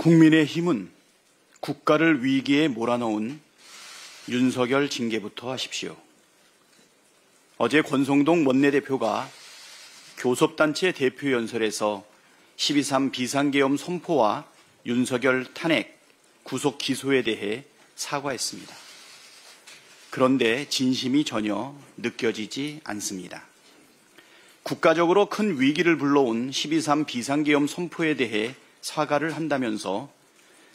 국민의힘은 국가를 위기에 몰아넣은 윤석열 징계부터 하십시오. 어제 권성동 원내대표가 교섭단체 대표연설에서 12.3 비상계엄 선포와 윤석열 탄핵, 구속 기소에 대해 사과했습니다. 그런데 진심이 전혀 느껴지지 않습니다. 국가적으로 큰 위기를 불러온 12.3 비상계엄 선포에 대해 사과를 한다면서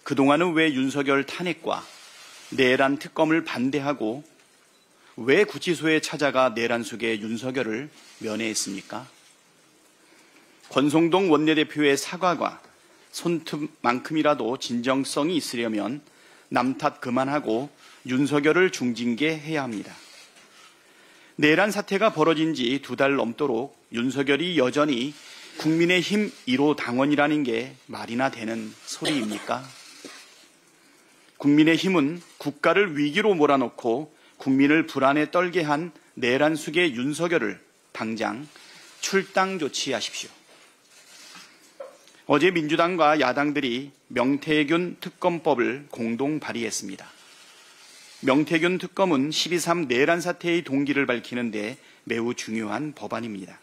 그동안은 왜 윤석열 탄핵과 내란 특검을 반대하고 왜 구치소에 찾아가 내란 속의 윤석열을 면회했습니까? 권성동 원내대표의 사과가 손톱만큼이라도 진정성이 있으려면 남 탓 그만하고 윤석열을 중징계해야 합니다. 내란 사태가 벌어진 지 2달 넘도록 윤석열이 여전히 국민의힘 1호 당원이라는 게 말이나 되는 소리입니까? 국민의힘은 국가를 위기로 몰아넣고 국민을 불안에 떨게 한 내란 속의 윤석열을 당장 출당 조치하십시오. 어제 민주당과 야당들이 명태균 특검법을 공동 발의했습니다. 명태균 특검은 12.3 내란 사태의 동기를 밝히는데 매우 중요한 법안입니다.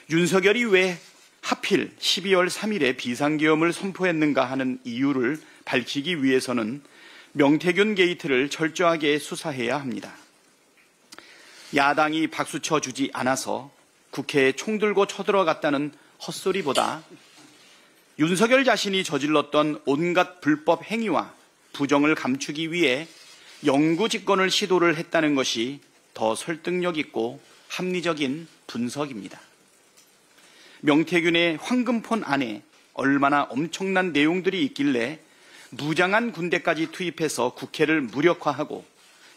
윤석열이 왜 하필 12월 3일에 비상계엄을 선포했는가 하는 이유를 밝히기 위해서는 명태균 게이트를 철저하게 수사해야 합니다. 야당이 박수쳐 주지 않아서 국회에 총 들고 쳐들어갔다는 헛소리보다 윤석열 자신이 저질렀던 온갖 불법 행위와 부정을 감추기 위해 영구 집권을 시도를 했다는 것이 더 설득력 있고 합리적인 분석입니다. 명태균의 황금폰 안에 얼마나 엄청난 내용들이 있길래 무장한 군대까지 투입해서 국회를 무력화하고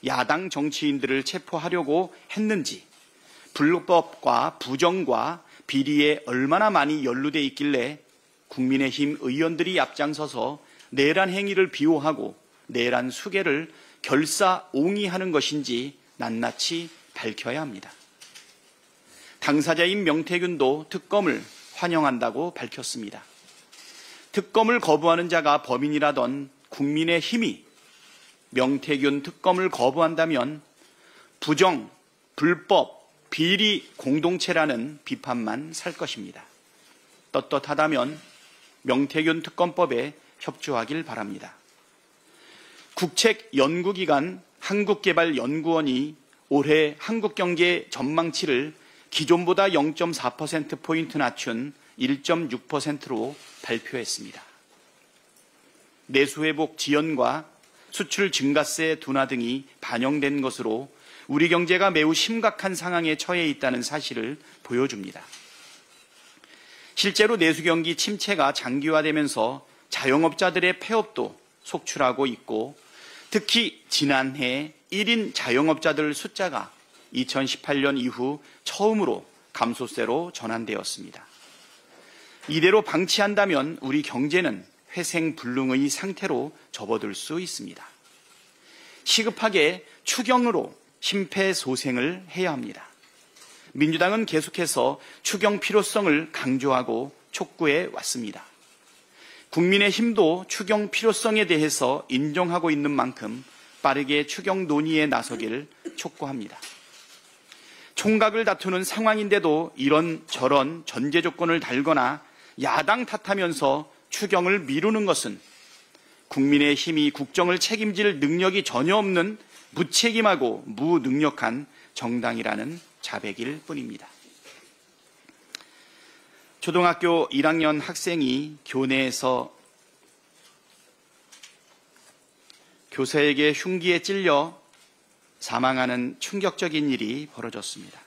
야당 정치인들을 체포하려고 했는지, 불법과 부정과 비리에 얼마나 많이 연루돼 있길래 국민의힘 의원들이 앞장서서 내란 행위를 비호하고 내란 수괴를 결사옹위하는 것인지 낱낱이 밝혀야 합니다. 당사자인 명태균도 특검을 환영한다고 밝혔습니다. 특검을 거부하는 자가 범인이라던 국민의힘이 명태균 특검을 거부한다면 부정, 불법, 비리 공동체라는 비판만 살 것입니다. 떳떳하다면 명태균 특검법에 협조하길 바랍니다. 국책연구기관 한국개발연구원이 올해 한국경제 전망치를 기존보다 0.4%포인트 낮춘 1.6%로 발표했습니다. 내수회복 지연과 수출 증가세 둔화 등이 반영된 것으로 우리 경제가 매우 심각한 상황에 처해 있다는 사실을 보여줍니다. 실제로 내수경기 침체가 장기화되면서 자영업자들의 폐업도 속출하고 있고 특히 지난해 1인 자영업자들 숫자가 2018년 이후 처음으로 감소세로 전환되었습니다. 이대로 방치한다면 우리 경제는 회생불능의 상태로 접어들 수 있습니다. 시급하게 추경으로 심폐소생을 해야 합니다. 민주당은 계속해서 추경 필요성을 강조하고 촉구해 왔습니다. 국민의힘도 추경 필요성에 대해서 인정하고 있는 만큼 빠르게 추경 논의에 나서기를 촉구합니다. 총각을 다투는 상황인데도 이런저런 전제 조건을 달거나 야당 탓하면서 추경을 미루는 것은 국민의힘이 국정을 책임질 능력이 전혀 없는 무책임하고 무능력한 정당이라는 자백일 뿐입니다. 초등학교 1학년 학생이 교내에서 교사에게 흉기에 찔려 사망하는 충격적인 일이 벌어졌습니다.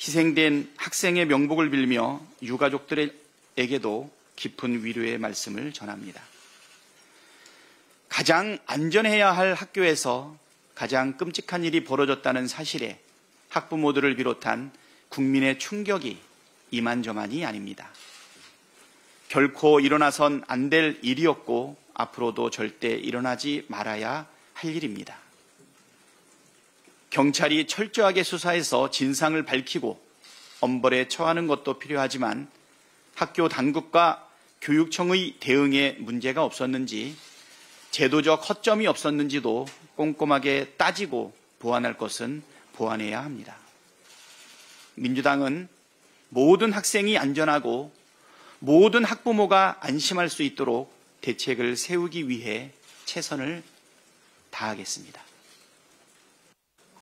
희생된 학생의 명복을 빌며 유가족들에게도 깊은 위로의 말씀을 전합니다. 가장 안전해야 할 학교에서 가장 끔찍한 일이 벌어졌다는 사실에 학부모들을 비롯한 국민의 충격이 이만저만이 아닙니다. 결코 일어나선 안 될 일이었고 앞으로도 절대 일어나지 말아야 할 일입니다. 경찰이 철저하게 수사해서 진상을 밝히고 엄벌에 처하는 것도 필요하지만 학교 당국과 교육청의 대응에 문제가 없었는지, 제도적 허점이 없었는지도 꼼꼼하게 따지고 보완할 것은 보완해야 합니다. 민주당은 모든 학생이 안전하고 모든 학부모가 안심할 수 있도록 대책을 세우기 위해 최선을 다하겠습니다.